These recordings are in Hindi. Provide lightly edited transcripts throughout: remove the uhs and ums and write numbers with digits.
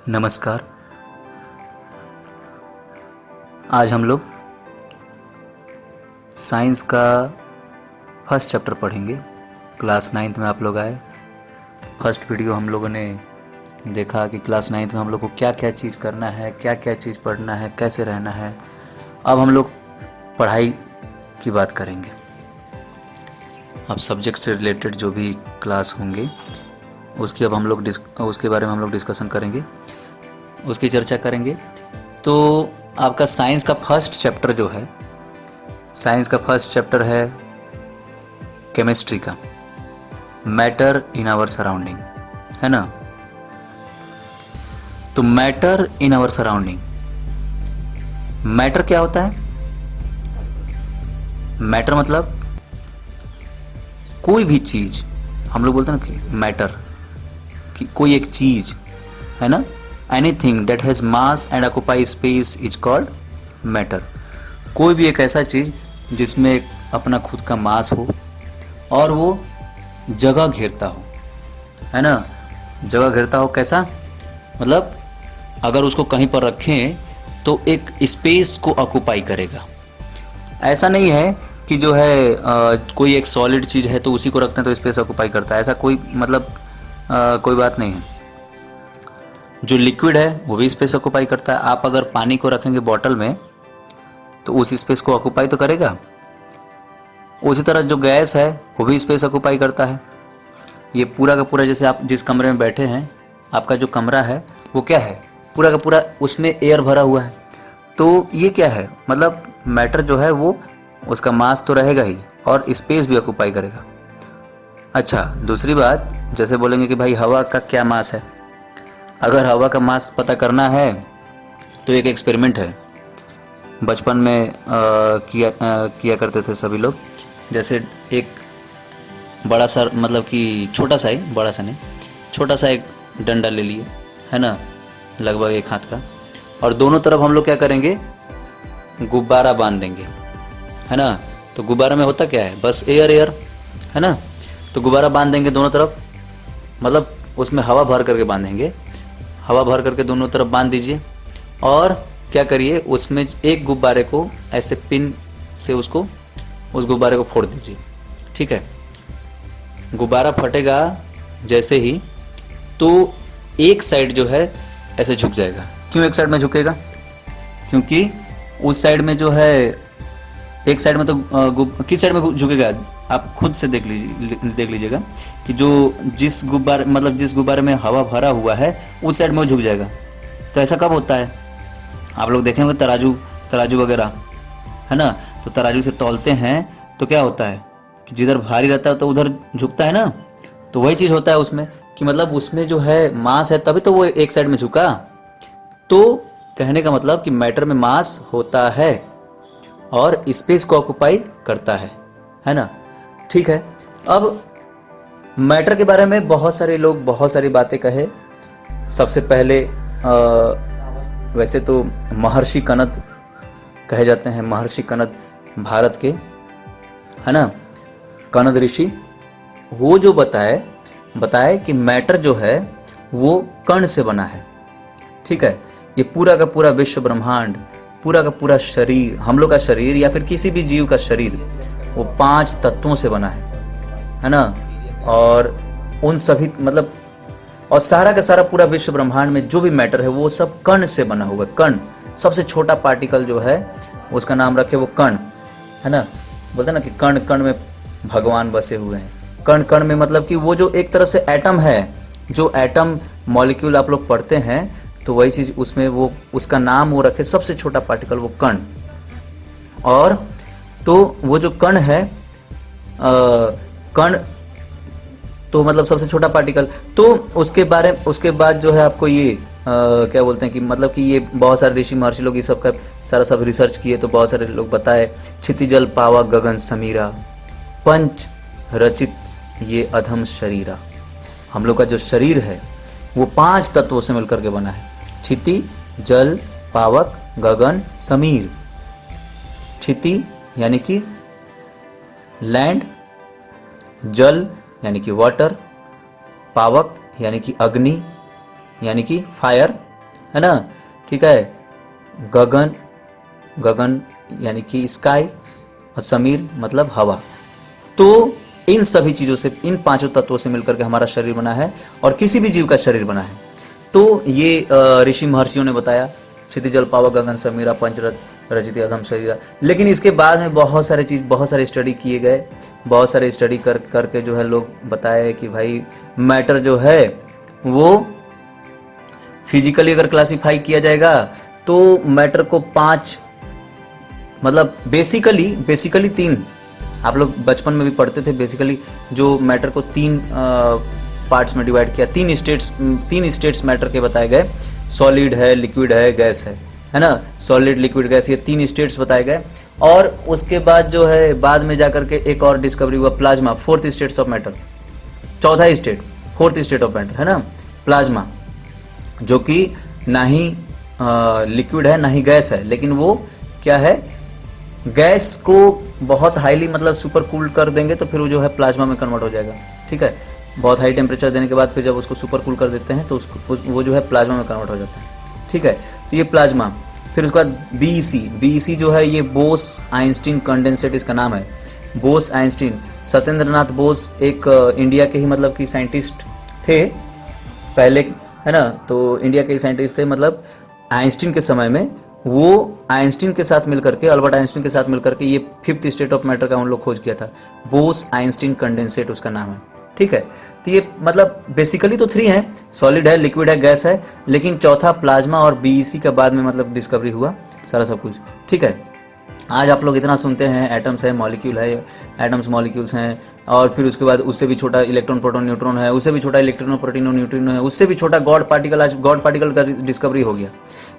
नमस्कार। आज हम लोग साइंस का फर्स्ट चैप्टर पढ़ेंगे। क्लास 9th में आप लोग आए। फर्स्ट वीडियो हम लोगों ने देखा कि क्लास 9th में हम लोग को क्या क्या चीज़ करना है, क्या क्या चीज़ पढ़ना है, कैसे रहना है। अब हम लोग पढ़ाई की बात करेंगे। अब सब्जेक्ट से रिलेटेड जो भी क्लास होंगे उसकी अब हम लोग उसके बारे में हम लोग डिस्कशन करेंगे, उसकी चर्चा करेंगे। तो आपका साइंस का फर्स्ट चैप्टर जो है, साइंस का फर्स्ट चैप्टर है केमिस्ट्री का, मैटर इन आवर सराउंडिंग, है ना। तो matter in our surrounding, matter क्या होता है? मैटर मतलब कोई भी चीज, हम लोग बोलते हैं ना कि मैटर, कि कोई एक चीज, है ना। Anything that has mass and occupy space is called matter. कोई भी एक ऐसा चीज जिसमें अपना खुद का मास हो और वो जगह घेरता हो, है ना। जगह घेरता हो कैसा? मतलब अगर उसको कहीं पर रखें तो एक स्पेस को ऑक्यूपाई करेगा। ऐसा नहीं है कि जो है कोई एक सॉलिड चीज है तो उसी को रखते हैं तो स्पेस ऑक्यूपाई करता है, ऐसा कोई मतलब कोई बात नहीं है। जो लिक्विड है वो भी स्पेस ऑक्यूपाई करता है। आप अगर पानी को रखेंगे बॉटल में तो उस स्पेस को ऑक्यूपाई तो करेगा। उसी तरह जो गैस है वो भी स्पेस ऑक्यूपाई करता है। ये पूरा का पूरा, जैसे आप जिस कमरे में बैठे हैं, आपका जो कमरा है वो क्या है? पूरा का पूरा उसमें एयर भरा हुआ है। तो ये क्या है? मतलब मैटर जो है वो, उसका मास तो रहेगा ही और स्पेस भी ऑक्यूपाई करेगा। अच्छा, दूसरी बात, जैसे बोलेंगे कि भाई हवा का क्या मास है। अगर हवा का मास पता करना है तो एक एक्सपेरिमेंट है, बचपन में किया करते थे सभी लोग। जैसे एक बड़ा सा, मतलब कि छोटा सा ही, बड़ा सा नहीं, छोटा सा एक डंडा ले लिए, है ना, लगभग एक हाथ का, और दोनों तरफ हम लोग क्या करेंगे? गुब्बारा बांध देंगे, है ना। तो गुब्बारा में होता क्या है? बस एयर एयर, है ना। तो गुब्बारा बांध देंगे दोनों तरफ, मतलब उसमें हवा भर करके बांधेंगे। हवा भर करके दोनों तरफ बांध दीजिए और क्या करिए, उसमें एक गुब्बारे को ऐसे पिन से उसको, उस गुब्बारे को फोड़ दीजिए, ठीक है। गुब्बारा फटेगा जैसे ही, तो एक साइड जो है ऐसे झुक जाएगा। क्यों एक साइड में झुकेगा? क्योंकि उस साइड में जो है, एक साइड में तो किस साइड में झुकेगा आप खुद से देख लीजिएगा कि जो जिस गुब्बारे में हवा भरा हुआ है उस साइड में वो झुक जाएगा। तो ऐसा कब होता है? आप लोग देखेंगे तराजू वगैरह, है ना। तो तराजू से तौलते हैं तो क्या होता है कि जिधर भारी रहता है तो उधर झुकता है ना। तो वही चीज़ होता है उसमें, कि मतलब उसमें जो है मास है तभी तो वो एक साइड में झुका। तो कहने का मतलब कि मैटर में मास होता है और स्पेस को ऑक्यूपाई करता है ना। ठीक है। अब मैटर के बारे में बहुत सारे लोग बहुत सारी बातें कहे। सबसे पहले वैसे तो महर्षि कनद कहे जाते हैं। महर्षि कनद भारत के, है ना, कनद ऋषि, वो जो बताए कि मैटर जो है वो कण से बना है, ठीक है। ये पूरा का पूरा विश्व ब्रह्मांड, पूरा का पूरा शरीर, हम लोग का शरीर या फिर किसी भी जीव का शरीर, वो 5 तत्वों से बना है ना। और उन सभी, मतलब, और सारा का सारा पूरा विश्व ब्रह्मांड में जो भी मैटर है वो सब कण से बना हुआ है। कण, सबसे छोटा पार्टिकल जो है उसका नाम रखे वो कण, है ना। बोलते ना कि कण कण में भगवान बसे हुए हैं। कण कण में मतलब कि वो जो एक तरह से एटम है, जो एटम मॉलिक्यूल आप लोग पढ़ते हैं, तो वही चीज उसमें वो, उसका नाम वो रखे सबसे छोटा पार्टिकल वो कण। और तो वो जो कण है, कण तो मतलब सबसे छोटा पार्टिकल। तो उसके बाद जो है आपको ये क्या बोलते हैं कि मतलब कि ये बहुत सारे ऋषि महर्षि लोग ये सब का सब रिसर्च किए, तो बहुत सारे लोग बताए, क्षितिजल पावा गगन समीरा, पंच रचित ये अधम शरीरा। हम लोग का जो शरीर है वो 5 तत्वों से मिलकर के बना है। क्षिति, जल, पावक, गगन, समीर। क्षिति यानी कि लैंड, जल यानी कि वाटर, पावक यानी कि अग्नि यानी कि फायर, है ना, ठीक है। गगन, गगन यानी कि स्काई, और समीर मतलब हवा। तो इन सभी चीज़ों से, इन पांचों तत्वों से मिलकर के हमारा शरीर बना है और किसी भी जीव का शरीर बना है। तो ये ऋषि महर्षियों ने बताया, क्षिति जल पावक गगन समीरा पंचरथ रचित अधम शरीरा। लेकिन इसके बाद में बहुत सारे स्टडी किए गए, बहुत सारे स्टडी करके जो है लोग बताए कि भाई मैटर जो है वो फिजिकली अगर क्लासिफाई किया जाएगा तो मैटर को 5 मतलब बेसिकली 3, आप लोग बचपन में भी पढ़ते थे, बेसिकली जो मैटर को 3 पार्ट्स में डिवाइड किया, 3 स्टेट्स मैटर के बताए गए, सॉलिड है, लिक्विड है, गैस है ना, सॉलिड लिक्विड गैस, ये 3 स्टेट्स बताए गए। और उसके बाद जो है बाद में जाकर के एक और डिस्कवरी हुआ, plasma, 4th states of matter, 4th state, 4th state of matter, है ना, प्लाज्मा, जो कि ना ही लिक्विड है ना ही गैस है, लेकिन वो क्या है, गैस को बहुत हाईली मतलब सुपर कूल कर देंगे तो फिर वो जो है प्लाज्मा में कन्वर्ट हो जाएगा, ठीक है। बहुत हाई टेम्परेचर देने के बाद फिर जब उसको सुपर कूल कर देते हैं तो वो जो है प्लाज्मा में कन्वर्ट हो जाता है, ठीक है। तो ये प्लाज्मा, फिर उसके बाद बीईसी जो है ये बोस आइंस्टीन कंडेंसेट इसका नाम है, बोस आइंस्टीन। सत्येंद्र नाथ बोस एक इंडिया के ही मतलब कि साइंटिस्ट थे पहले, है ना, तो इंडिया के ही साइंटिस्ट थे, मतलब आइंस्टीन के समय में वो आइंस्टीन के साथ मिलकर के, अल्बर्ट आइंस्टीन के साथ मिलकर के ये 5th स्टेट ऑफ मैटर का उन लोग खोज किया था, बोस आइंस्टीन कंडेंसेट उसका नाम है, ठीक है। तो ये मतलब बेसिकली तो 3 हैं, सॉलिड है, लिक्विड है, गैस है, लेकिन चौथा प्लाज्मा और बीईसी के बाद में मतलब डिस्कवरी हुआ सारा सब कुछ, ठीक है। आज आप लोग इतना सुनते हैं, एटम्स है, मॉलिक्यूल है, एटम्स मॉलिक्यूल्स हैं, और फिर उसके बाद उससे भी छोटा इलेक्ट्रॉन प्रोटॉन न्यूट्रॉन है, उससे भी छोटा इलेक्ट्रॉन प्रोटीन न्यूट्रिनो है, उससे भी छोटा गॉड पार्टिकल, आज गॉड पार्टिकल का डिस्कवरी हो गया।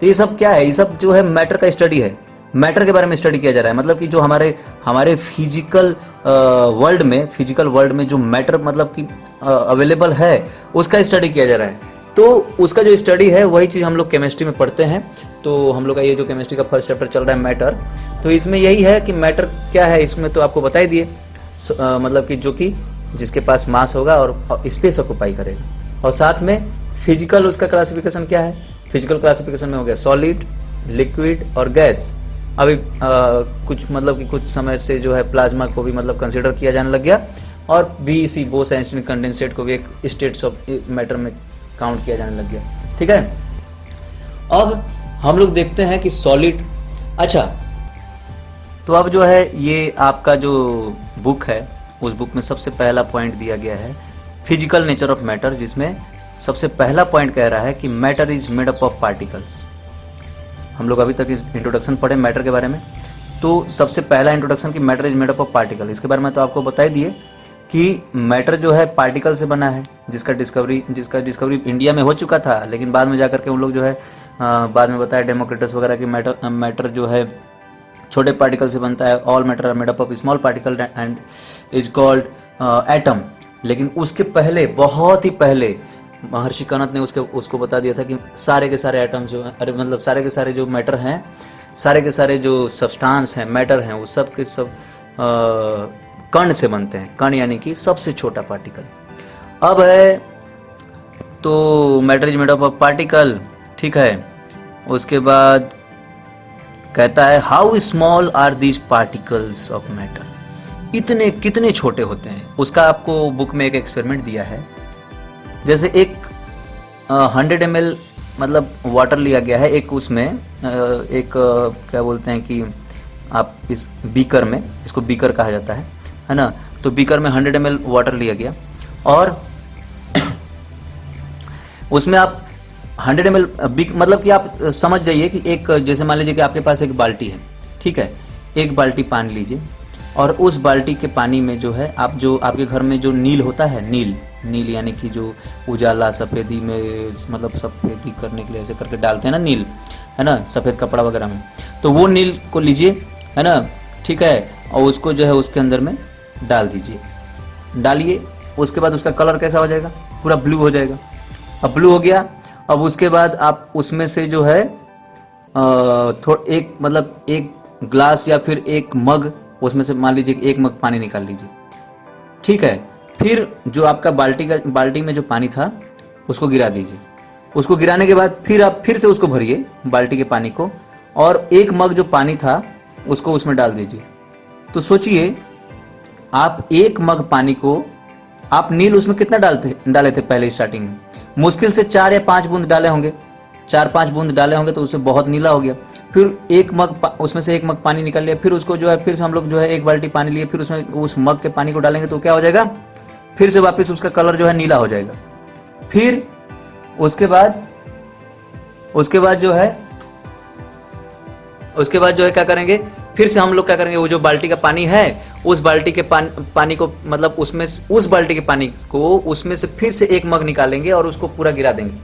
तो ये सब क्या है, ये सब जो है मैटर का स्टडी है, मैटर के बारे में स्टडी किया जा रहा है, मतलब कि जो हमारे फिजिकल वर्ल्ड में जो मैटर मतलब कि अवेलेबल है उसका स्टडी किया जा रहा है। तो उसका जो स्टडी है वही चीज़ हम लोग केमिस्ट्री में पढ़ते हैं। तो हम लोग का ये जो केमिस्ट्री का फर्स्ट चैप्टर चल रहा है मैटर, तो इसमें यही है कि मैटर क्या है, इसमें तो आपको बता ही दिए, मतलब कि जो कि जिसके पास मास होगा और स्पेस ऑक्युपाई करेगा, और साथ में फिजिकल उसका क्लासिफिकेशन क्या है, फिजिकल क्लासिफिकेशन में हो गया सॉलिड, लिक्विड और गैस। अभी कुछ मतलब कि कुछ समय से जो है प्लाज्मा को भी मतलब कंसिडर किया जाने लग गया, और बीईसी बोस आइंस्टीन कंडेंसेट को भी एक स्टेट्स ऑफ मैटर में काउंट किया जाने लग गया, ठीक है। अब हम लोग देखते हैं कि सॉलिड, अच्छा तो अब जो है ये आपका जो बुक है उस बुक में सबसे पहला पॉइंट दिया गया है फिजिकल नेचर ऑफ मैटर, जिसमें सबसे पहला पॉइंट कह रहा है कि matter is made up of particles. हम लोग अभी तक इस इंट्रोडक्शन पढ़े मैटर के बारे में, तो सबसे पहला इंट्रोडक्शन कि matter is made up of particle, इसके बारे में तो आपको बता ही दिए कि मैटर जो है पार्टिकल से बना है, जिसका डिस्कवरी इंडिया में हो चुका था, लेकिन बाद में जाकर के उन लोग जो है बाद में बताया डेमोक्रिटस वगैरह कि मैटर जो है छोटे पार्टिकल से बनता है, all matter are made up of small particle and is called atom. लेकिन उसके पहले, बहुत ही पहले महर्षि कनत ने उसको बता दिया था कि सारे के सारे एटम्स जो है, मतलब सारे के सारे जो मैटर हैं, सारे के सारे जो सब्सटेंस हैं, मैटर हैं, वो सब के सब कण से बनते हैं। कण यानी कि सबसे छोटा पार्टिकल। अब है तो matter is made up of particle, ठीक है। उसके बाद कहता है how small are these particles of matter, इतने कितने छोटे होते हैं। उसका आपको बुक में एक एक्सपेरिमेंट दिया है, जैसे एक 100 ml मतलब वाटर लिया गया है, एक उसमें एक क्या बोलते हैं कि आप इस बीकर में, इसको बीकर कहा जाता है ना, तो बीकर में 100 ml वाटर लिया गया और उसमें आप 100 ml मतलब कि आप समझ जाइए कि एक, जैसे मान लीजिए कि आपके पास एक बाल्टी है, ठीक है, एक बाल्टी पानी लीजिए और उस बाल्टी के पानी में जो है आप जो आपके घर में जो नील होता है, नील यानी कि जो उजाला सफ़ेदी में मतलब सफ़ेदी करने के लिए ऐसे करके डालते हैं ना नील, है ना, सफ़ेद कपड़ा वगैरह में, तो वो नील को लीजिए, है ना, ठीक है, और उसको जो है उसके अंदर में डाल दीजिए, डालिए। उसके बाद उसका कलर कैसा हो जाएगा, पूरा ब्लू हो जाएगा। अब ब्लू हो गया, अब उसके बाद आप उसमें से जो है एक ग्लास या फिर एक मग, उसमें से मान लीजिए एक मग पानी निकाल लीजिए, ठीक है। फिर जो आपका बाल्टी में जो पानी था उसको गिरा दीजिए, उसको गिराने के बाद फिर आप फिर से उसको भरिए बाल्टी के पानी को, और 1 मग जो पानी था उसको उसमें डाल दीजिए। तो सोचिए आप 1 मग पानी को, आप नील उसमें कितना डाले थे पहले स्टार्टिंग में? मुश्किल से 4 या 5 बूंद डाले होंगे, 4-5 बूंद डाले होंगे, तो उसमें बहुत नीला हो गया। फिर 1 मग उसमें से 1 मग पानी निकाल लिया, फिर उसको जो है फिर से हम लोग जो है 1 बाल्टी पानी लिए, फिर उसमें उस मग के पानी को डालेंगे तो क्या हो जाएगा, फिर से वापस उसका कलर जो है नीला हो जाएगा। फिर उसके बाद जो है क्या करेंगे, फिर से हम लोग क्या करेंगे, वो जो बाल्टी का पानी है उस बाल्टी के पानी को, मतलब उसमें उस बाल्टी के पानी को उसमें से फिर से 1 मग निकालेंगे और उसको पूरा गिरा देंगे।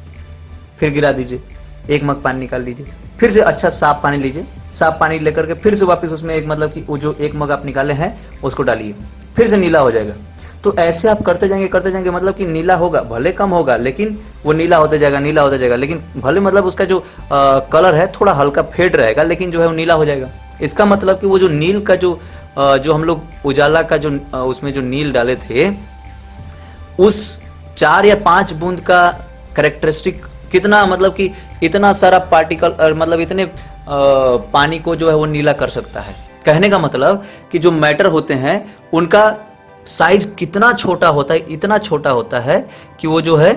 फिर गिरा दीजिए, 1 मग पानी निकाल दीजिए, फिर से अच्छा साफ पानी लीजिए, साफ पानी लेकर के फिर से वापस उसमें मतलब कि वो जो 1 मग आप निकाले हैं उसको डालिए, फिर से नीला हो जाएगा। तो ऐसे आप करते जाएंगे, मतलब कि नीला होगा, भले कम होगा लेकिन वो नीला होता जाएगा, लेकिन भले मतलब उसका जो कलर है थोड़ा हल्का फेड रहेगा, लेकिन जो है वो नीला हो जाएगा। इसका मतलब कि वो जो नील का जो हम लोग उजाला का जो उसमें जो नील डाले थे, उस 4 या 5 बूंद का कैरेक्टरिस्टिक कितना, मतलब कि इतना सारा पार्टिकल, मतलब इतने पानी को जो है वो नीला कर सकता है। कहने का मतलब कि जो मैटर होते हैं उनका साइज कितना छोटा होता है, इतना छोटा होता है कि वो जो है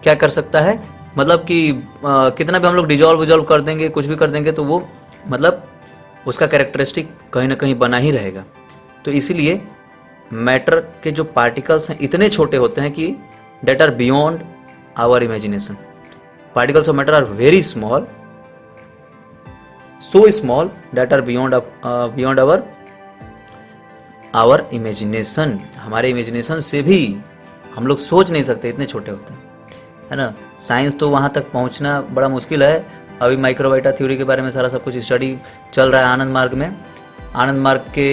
क्या कर सकता है, मतलब कि कितना भी हम लोग डिजॉल्व कर देंगे, कुछ भी कर देंगे, तो वो मतलब उसका कैरेक्टरिस्टिक कहीं ना कहीं बना ही रहेगा। तो इसीलिए मैटर के जो पार्टिकल्स हैं इतने छोटे होते हैं कि that are beyond our imagination. Particles of matter are very small, so small that are beyond our imagination. हमारे इमेजिनेशन से भी हम लोग सोच नहीं सकते, इतने छोटे होते हैं, है ना। साइंस तो वहाँ तक पहुँचना बड़ा मुश्किल है। अभी माइक्रोवाइटा थ्योरी के बारे में सारा सब कुछ स्टडी चल रहा है आनंद मार्ग में। आनंद मार्ग के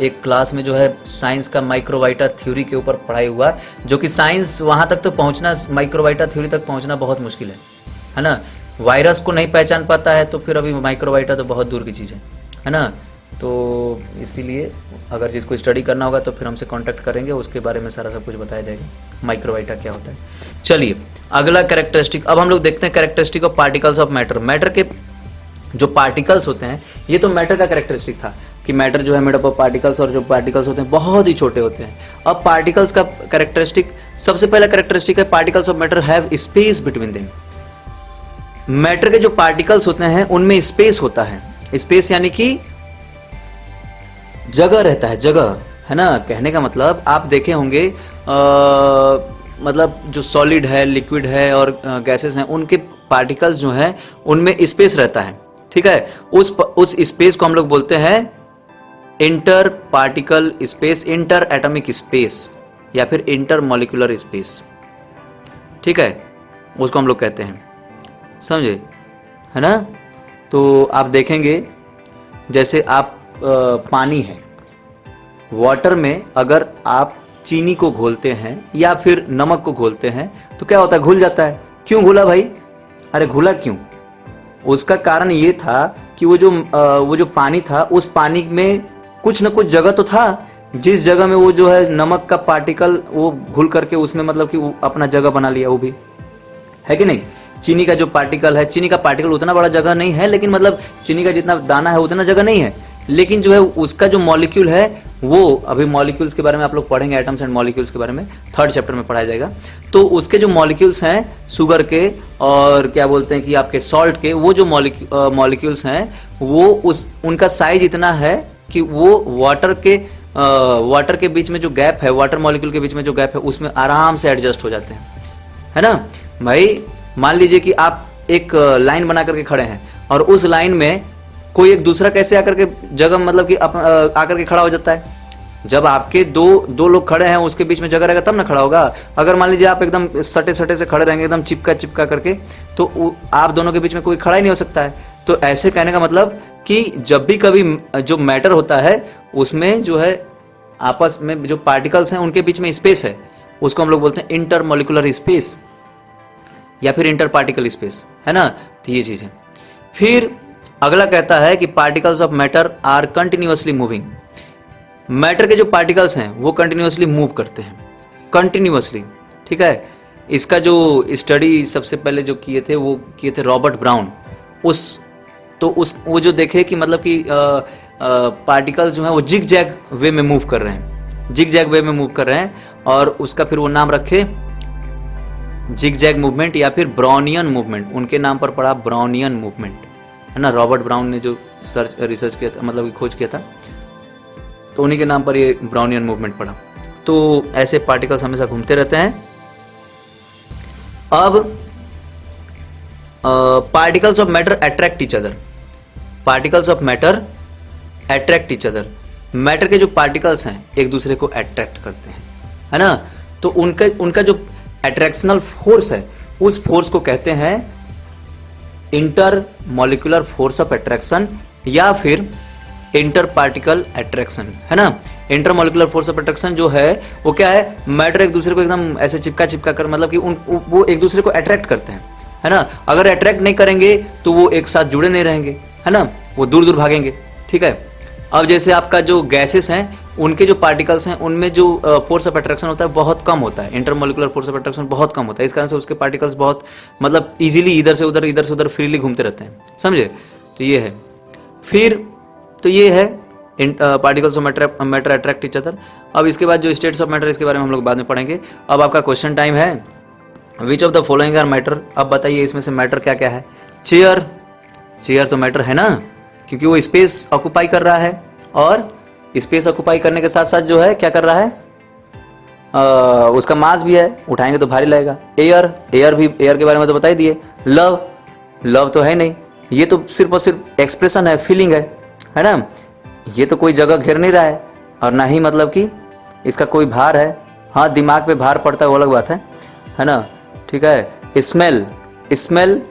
एक क्लास में जो है साइंस का माइक्रोवाइटा थ्योरी के ऊपर पढ़ाई हुआ, जो कि साइंस वहाँ तक तो पहुँचना, माइक्रोवाइटा थ्योरी तक पहुँचना बहुत मुश्किल है ना। वायरस को नहीं पहचान पाता है तो फिर अभी माइक्रोवाइटा तो बहुत दूर की चीज़ है ना। तो इसीलिए अगर जिसको स्टडी करना होगा तो फिर हमसे कांटेक्ट करेंगे, उसके बारे में सारा सब कुछ बताया जाएगा, माइक्रोवाइटा क्या होता है। चलिए अगला कैरेक्टरिस्टिक, अब हम लोग देखते हैं characteristic of particles of matter. Matter के जो पार्टिकल्स होते हैं, ये तो मैटर का कैरेक्टरिस्टिक था कि मैटर जो है मेड अप ऑफ पार्टिकल्स, और जो पार्टिकल्स होते हैं बहुत ही छोटे होते हैं। अब पार्टिकल्स का कैरेक्टरिस्टिक, सबसे पहला कैरेक्टरिस्टिक है particles of matter have space between them. Matter के जो पार्टिकल्स होते हैं उनमें स्पेस होता है, स्पेस यानी कि जगह रहता है, जगह, है ना। कहने का मतलब आप देखे होंगे मतलब जो सॉलिड है, लिक्विड है और गैसेस हैं, उनके पार्टिकल्स जो हैं उनमें स्पेस रहता है, ठीक है। उस स्पेस को हम लोग बोलते हैं inter particle space, inter atomic space, या फिर इंटर मॉलिक्यूलर स्पेस, ठीक है, उसको हम लोग कहते हैं, समझे, है ना। तो आप देखेंगे जैसे आप पानी है, वाटर में अगर आप चीनी को घोलते हैं या फिर नमक को घोलते हैं तो क्या होता है, घुल जाता है। क्यों घुला भाई? अरे घुला क्यों? उसका कारण ये था कि वो जो पानी था, उस पानी में कुछ न कुछ जगह तो था, जिस जगह में वो जो है नमक का पार्टिकल वो घुल करके उसमें मतलब कि वो अपना जगह बना लिया, वो भी है कि नहीं। चीनी का जो पार्टिकल है, चीनी का पार्टिकल उतना बड़ा जगह नहीं है, लेकिन मतलब चीनी का जितना दाना है उतना जगह नहीं है, लेकिन जो है उसका जो मॉलिक्यूल है वो, अभी मॉलिक्यूल्स के बारे में आप लोग पढ़ेंगे, एटम्स एंड मॉलिक्यूल्स के बारे में 3rd चैप्टर में पढ़ाया जाएगा। तो उसके जो मॉलिक्यूल्स हैं शुगर के और क्या बोलते हैं कि आपके सॉल्ट के, वो जो मॉलिक्यूल्स हैं वो उनका साइज इतना है कि वो वाटर के बीच में जो गैप है, वाटर मॉलिक्यूल के बीच में जो गैप है, उसमें आराम से एडजस्ट हो जाते हैं, है ना भाई। मान लीजिए कि आप एक लाइन बना करके खड़े हैं और उस लाइन में कोई एक दूसरा कैसे आकर के जगह मतलब कि आकर के खड़ा हो जाता है। जब आपके दो लोग खड़े हैं उसके बीच में जगह रहेगा तब ना खड़ा होगा। अगर मान लीजिए आप एकदम सटे से खड़े रहेंगे, एकदम चिपका करके, तो आप दोनों के बीच में कोई खड़ा ही नहीं हो सकता है। तो ऐसे कहने का मतलब कि जब भी कभी जो मैटर होता है उसमें जो है आपस में जो पार्टिकल्स हैं उनके बीच में स्पेस है, उसको हम लोग बोलते हैं इंटर मॉलिक्यूलर स्पेस या फिर इंटर पार्टिकल स्पेस, है ना। तो ये चीज है। फिर अगला कहता है कि particles of matter are continuously moving. Matter के जो पार्टिकल्स हैं वो कंटिन्यूअसली मूव करते हैं, कंटिन्यूअसली, ठीक है। इसका जो स्टडी सबसे पहले जो किए थे वो किए थे रॉबर्ट ब्राउन। उस वो जो देखे कि मतलब कि पार्टिकल्स जो हैं वो जिग जैग वे में मूव कर रहे हैं, जिग जैग वे में मूव कर रहे हैं, और उसका फिर वो नाम रखे जिग जैग मूवमेंट या फिर ब्राउनियन मूवमेंट। उनके नाम पर पड़ा ब्राउनियन मूवमेंट, है ना। रॉबर्ट ब्राउन ने जो रिसर्च किया था, मतलब खोज किया था, तो उन्हीं के नाम पर ये ब्राउनियन मूवमेंट पड़ा। तो ऐसे पार्टिकल्स हमेशा घूमते रहते हैं। अब particles of matter attract each other, particles of matter attract each other. Matter के जो पार्टिकल्स हैं एक दूसरे को अट्रैक्ट करते हैं, है ना। तो उनका जो अट्रैक्शनल फोर्स है, उस फोर्स को कहते हैं inter molecular force of attraction या फिर इंटर पार्टिकल अट्रैक्शन, है ना। Inter molecular force of attraction जो है वो क्या है, मैटर एक दूसरे को एकदम ऐसे चिपका कर, मतलब कि वो एक दूसरे को अट्रैक्ट करते हैं, है ना। अगर अट्रैक्ट नहीं करेंगे तो वो एक साथ जुड़े नहीं रहेंगे, है ना, वो दूर दूर भागेंगे, ठीक है। अब जैसे आपका जो गैसेस हैं उनके जो पार्टिकल्स हैं उनमें जो फोर्स ऑफ अट्रैक्शन होता है बहुत कम होता है, इंटरमोलिकुलर फोर्स ऑफ अट्रैक्शन बहुत कम होता है। इस कारण से उसके पार्टिकल्स बहुत मतलब इजीली इधर से उधर फ्रीली घूमते रहते हैं, समझे। तो ये है, फिर तो ये है particles of matter attract each other. अब इसके बाद जो स्टेट्स ऑफ मैटर, इसके बारे में हम लोग बाद में पढ़ेंगे। अब आपका क्वेश्चन टाइम है, which of the following are matter. अब बताइए इसमें से मैटर क्या क्या है। चेयर, चेयर तो मैटर है ना, क्योंकि वो स्पेस ऑक्यूपाई कर रहा है, और स्पेस ऑक्यूपाई करने के साथ साथ जो है क्या कर रहा है, उसका मास भी है, उठाएंगे तो भारी लगेगा। एयर, एयर भी, एयर के बारे में तो बता ही दिए। लव, लव तो है नहीं, ये तो सिर्फ और सिर्फ एक्सप्रेशन है, फीलिंग है ना। ये तो कोई जगह घेर नहीं रहा है, और ना ही मतलब कि इसका कोई भार है। हाँ, दिमाग पे भार पड़ता है वो अलग बात है ना, ठीक है। स्मेल, स्मेल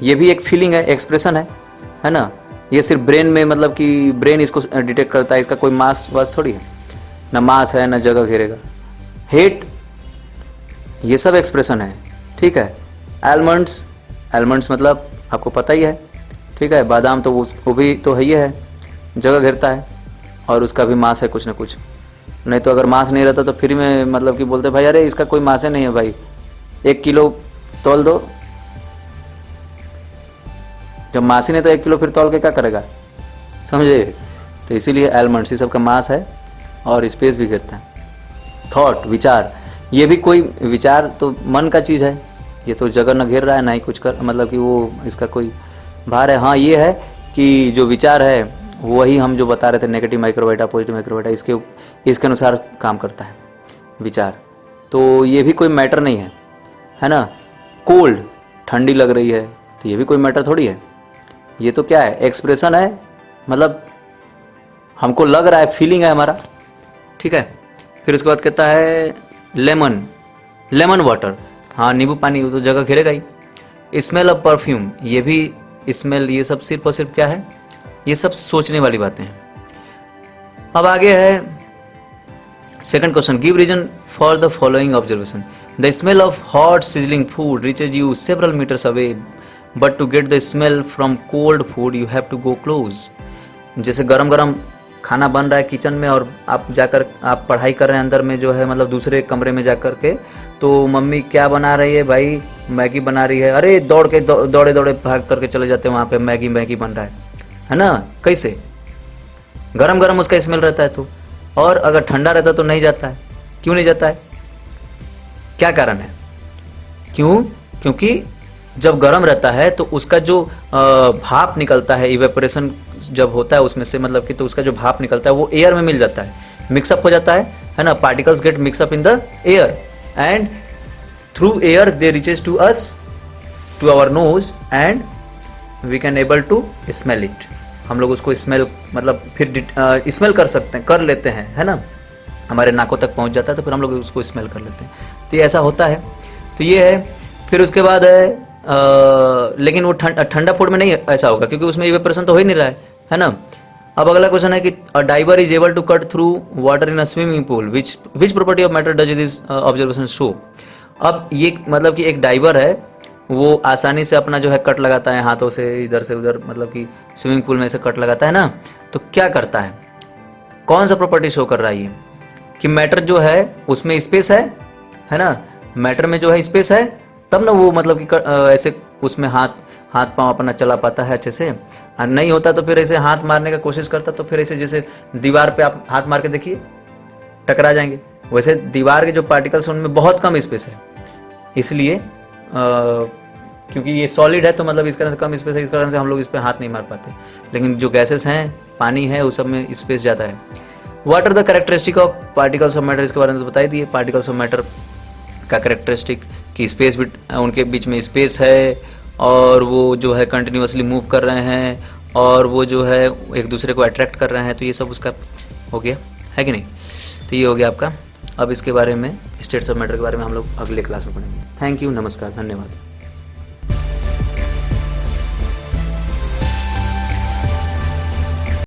ये भी एक फीलिंग है, एक्सप्रेशन है ना। ये सिर्फ ब्रेन में, मतलब कि ब्रेन इसको डिटेक्ट करता है, इसका कोई मास वास थोड़ी है, ना मास है ना जगह घेरेगा। हेट, ये सब एक्सप्रेशन है, ठीक है। एलमंड्स, एलमंड्स मतलब आपको पता ही है, ठीक है। बादाम तो वो भी तो है ही है, जगह घेरता है, और उसका भी मास है कुछ ना कुछ। नहीं तो अगर मास नहीं रहता तो फिर में मतलब कि बोलते भाई अरे इसका कोई मास नहीं है भाई, 1 किलो तोल दो। जब मास ही नहीं तो 1 किलो फिर तोल के क्या करेगा, समझे। तो इसीलिए एलमंड्स, ये सब का मास है और स्पेस भी घेरता है। थॉट, विचार, ये भी कोई विचार तो मन का चीज़ है, ये तो जगह न घेर रहा है ना ही कुछ कर, मतलब कि वो इसका कोई भार है। हाँ, ये है कि जो विचार है वही हम जो बता रहे थे, नेगेटिव माइक्रोबाइटा पॉजिटिव माइक्रोबाइटा, इसके अनुसार काम करता है विचार। तो ये भी कोई मैटर नहीं है ना। कोल्ड, ठंडी लग रही है, तो ये भी कोई मैटर थोड़ी है, ये तो क्या है, एक्सप्रेशन है, मतलब हमको लग रहा है, फीलिंग है हमारा, ठीक है। फिर उसके बाद कहता है लेमन, लेमन वाटर, हाँ नींबू पानी, वो तो जगह घेरेगा ही। स्मेल ऑफ परफ्यूम, ये भी स्मेल, ये सब सिर्फ और सिर्फ क्या है, ये सब सोचने वाली बातें हैं। अब आगे है second question, give reason for the following observation. The smell of hot sizzling food reaches you several metres away, but to get the smell from cold food you have to go close. जैसे गरम गरम खाना बन रहा है किचन में, और आप जाकर आप पढ़ाई कर रहे हैं अंदर में जो है, मतलब दूसरे कमरे में जाकर के, तो मम्मी क्या बना रही है भाई, मैगी बना रही है, अरे दौड़े दौड़े भाग करके चले जाते हैं वहाँ पे, मैगी बन रहा है ना। कैसे गरम गरम उसका स्मेल रहता है तो, और अगर ठंडा रहता तो नहीं जाता है। क्यों नहीं जाता है, क्या कारण है, क्यों, क्योंकि जब गर्म रहता है तो उसका जो भाप निकलता है, इवेपोरेशन जब होता है उसमें से, मतलब कि तो उसका जो भाप निकलता है वो एयर में मिल जाता है, मिक्सअप हो जाता है ना। Particles get mix up in the air and through air they reaches to us, to our nose, and we can able to smell it. हम लोग उसको स्मेल, मतलब फिर स्मेल कर सकते हैं, कर लेते हैं, है ना, हमारे नाकों तक पहुंच जाता है, तो फिर हम लोग उसको स्मेल कर लेते हैं। तो ये ऐसा होता है, तो ये है। फिर उसके बाद है लेकिन वो ठंडा फूड में नहीं ऐसा होगा, क्योंकि उसमें इवेपोरेशन तो हो ही नहीं रहा है ना। अब अगला क्वेश्चन है कि a diver is able to cut through water in a swimming pool, which property of matter does this observation show. अब ये मतलब कि एक डाइवर है, वो आसानी से अपना जो है कट लगाता है हाथों से इधर से उधर, मतलब कि स्विमिंग पूल में से कट लगाता है ना। तो क्या करता है, कौन सा प्रॉपर्टी शो कर रहा है ये, कि मैटर जो है उसमें स्पेस है ना, मैटर में जो है स्पेस है तब ना वो मतलब कि ऐसे उसमें हाथ पांव अपना चला पाता है अच्छे से, और नहीं होता तो फिर ऐसे हाथ मारने का कोशिश करता तो फिर ऐसे जैसे दीवार पे आप हाथ मार के देखिए टकरा जाएंगे। वैसे दीवार के जो पार्टिकल्स उनमें बहुत कम स्पेस है, इसलिए क्योंकि ये सॉलिड है तो मतलब इस कारण से कम स्पेस है, इस कारण से हम लोग इस पर हाथ नहीं मार पाते। लेकिन जो गैसेस हैं, पानी है, उस सब में स्पेस ज़्यादा है। What are the characteristic of particles of matter, इसके बारे में तो बता ही दिए। पार्टिकल्स ऑफ मैटर का कैरेक्टरिस्टिक कि स्पेस भी उनके बीच में स्पेस है, और वो जो है कंटिन्यूसली मूव कर रहे हैं, और वो जो है एक दूसरे को अट्रैक्ट कर रहे हैं। तो ये सब उसका हो गया, है कि नहीं। तो ये हो गया आपका। अब इसके बारे में, स्टेट्स ऑफ मैटर के बारे में हम लोग अगले क्लास में पढ़ेंगे। थैंक यू, नमस्कार, धन्यवाद।